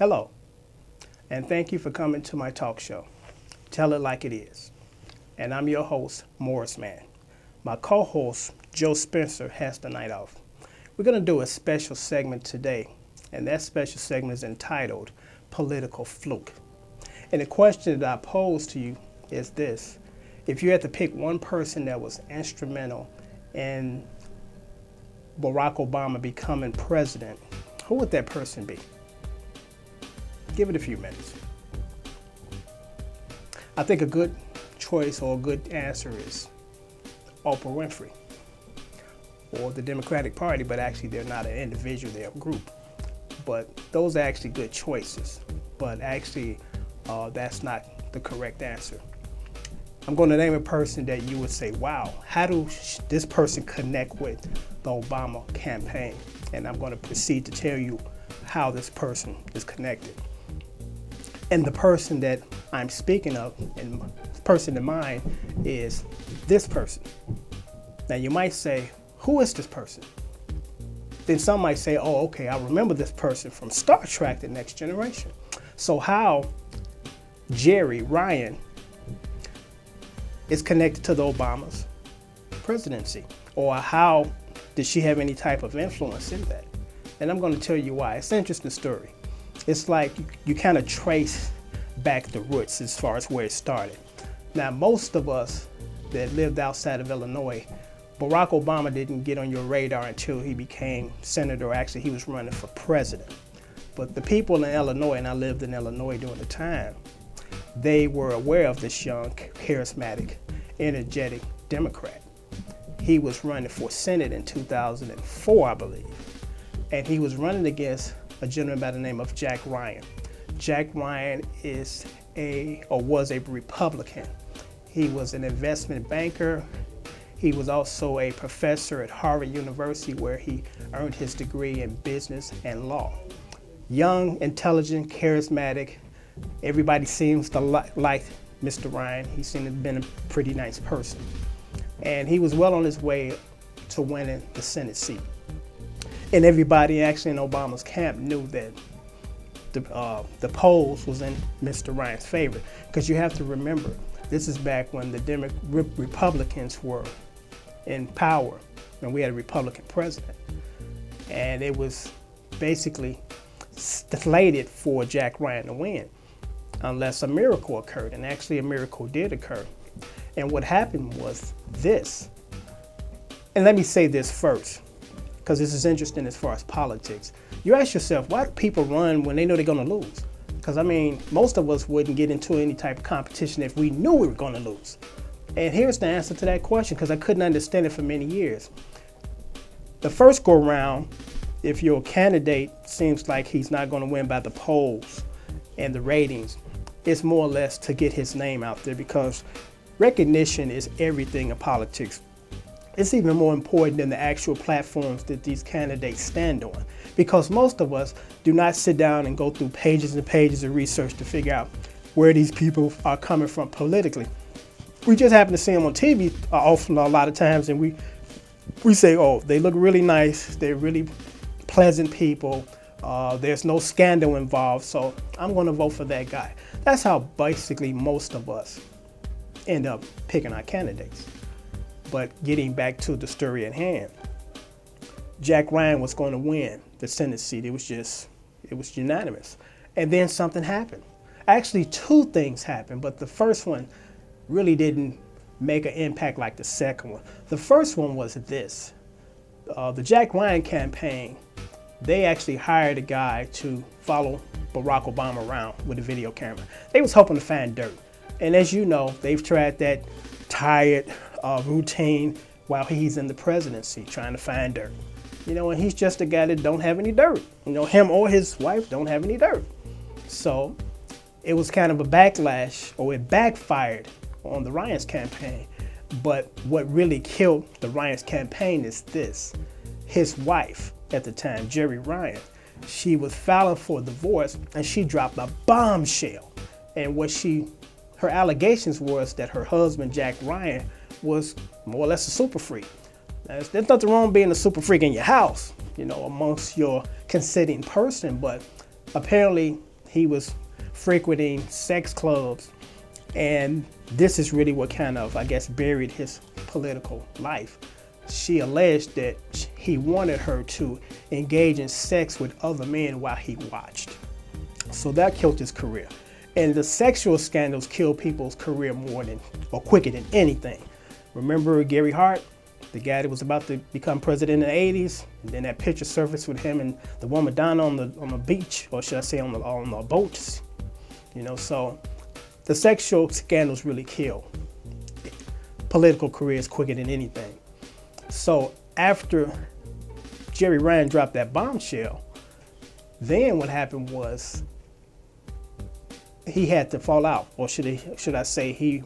Hello, and thank you for coming to my talk show, Tell It Like It Is. And I'm your host, Morris Man. My co-host, Joe Spencer, has the night off. We're going to do a special segment today, and that special segment is entitled Political Fluke. And the question that I pose to you is this: if you had to pick one person that was instrumental in Barack Obama becoming president, who would that person be? Give it a few minutes. I think a good choice or a good answer is Oprah Winfrey or the Democratic Party, but actually they're not an individual, they're a group. But those are actually good choices, but actually that's not the correct answer. I'm going to name a person that you would say, wow, how do this person connect with the Obama campaign? And I'm going to proceed to tell you how this person is connected. And the person that I'm speaking of, and the person in mind, is this person. Now you might say, who is this person? Then some might say, oh, okay, I remember this person from Star Trek: The Next Generation. So how Jeri Ryan is connected to the Obama's presidency, or how did she have any type of influence in that? And I'm going to tell you why. It's an interesting story. It's like you kind of trace back the roots as far as where it started. Now, most of us that lived outside of Illinois, Barack Obama didn't get on your radar until he became senator, or actually he was running for president. But the people in Illinois, and I lived in Illinois during the time, they were aware of this young, charismatic, energetic Democrat. He was running for Senate in 2004, I believe. And he was running against a gentleman by the name of Jack Ryan. Jack Ryan was a Republican. He was an investment banker. He was also a professor at Harvard University, where he earned his degree in business and law. Young, intelligent, charismatic. Everybody seems to like Mr. Ryan. He seemed to have been a pretty nice person. And he was well on his way to winning the Senate seat. And everybody actually in Obama's camp knew that the polls was in Mr. Ryan's favor. Because you have to remember, this is back when the Republicans were in power, and we had a Republican president. And it was basically slated for Jack Ryan to win, unless a miracle occurred. And actually a miracle did occur. And what happened was this. And let me say this first, because this is interesting as far as politics. You ask yourself, why do people run when they know they're going to lose? Because, I mean, most of us wouldn't get into any type of competition if we knew we were going to lose. And here's the answer to that question, because I couldn't understand it for many years. The first go round, if your candidate seems like he's not going to win by the polls and the ratings, it's more or less to get his name out there, because recognition is everything in politics. It's even more important than the actual platforms that these candidates stand on, because most of us do not sit down and go through pages and pages of research to figure out where these people are coming from politically. We just happen to see them on TV often, a lot of times, and we say, oh, they look really nice, they're really pleasant people, there's no scandal involved, so I'm going to vote for that guy. That's how basically most of us end up picking our candidates. But getting back to the story at hand, Jack Ryan was going to win the Senate seat. It was unanimous. And then something happened. Actually, two things happened, but the first one really didn't make an impact like the second one. The first one was this. The Jack Ryan campaign, they actually hired a guy to follow Barack Obama around with a video camera. They was hoping to find dirt. And as you know, they've tried that tired routine while he's in the presidency, trying to find dirt. You know, and he's just a guy that don't have any dirt. You know, him or his wife don't have any dirt. So it was kind of a backlash, or it backfired on the Ryan's campaign. But what really killed the Ryan's campaign is this. His wife at the time, Jeri Ryan, she was filing for divorce, and she dropped a bombshell. And her allegations was that her husband, Jack Ryan, was more or less a super freak. Now, there's nothing wrong being a super freak in your house, you know, amongst your consenting person, but apparently he was frequenting sex clubs, and this is really what kind of, I guess, buried his political life. She alleged that he wanted her to engage in sex with other men while he watched. So that killed his career. And the sexual scandals kill people's career more than, or quicker than anything. Remember Gary Hart, the guy that was about to become president in the 80s? And then that picture surfaced with him and the woman down on the beach, or should I say on the boats. You know, so the sexual scandals really kill political careers quicker than anything. So after Jerry Ryan dropped that bombshell, then what happened was he had to fall out, or should I say he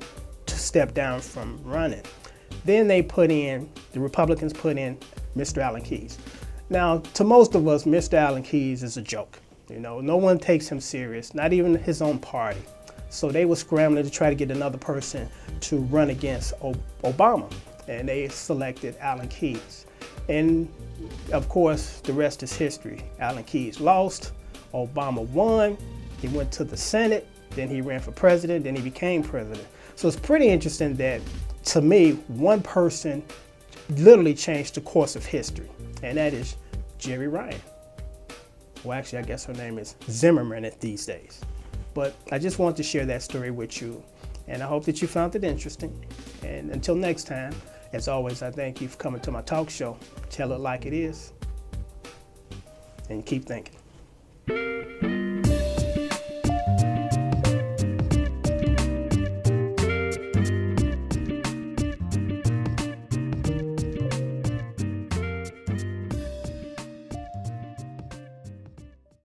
stepped down from running. Then the Republicans put in Mr. Alan Keyes. Now, to most of us, Mr. Alan Keyes is a joke. You know, no one takes him serious, not even his own party. So they were scrambling to try to get another person to run against Obama, and they selected Alan Keyes. And of course, the rest is history. Alan Keyes lost, Obama won, he went to the Senate, then he ran for president, then he became president. So it's pretty interesting that, to me, one person literally changed the course of history, and that is Jerry Ryan. Well, actually, I guess her name is Zimmerman these days. But I just wanted to share that story with you, and I hope that you found it interesting. And until next time, as always, I thank you for coming to my talk show. Tell it like it is, and keep thinking.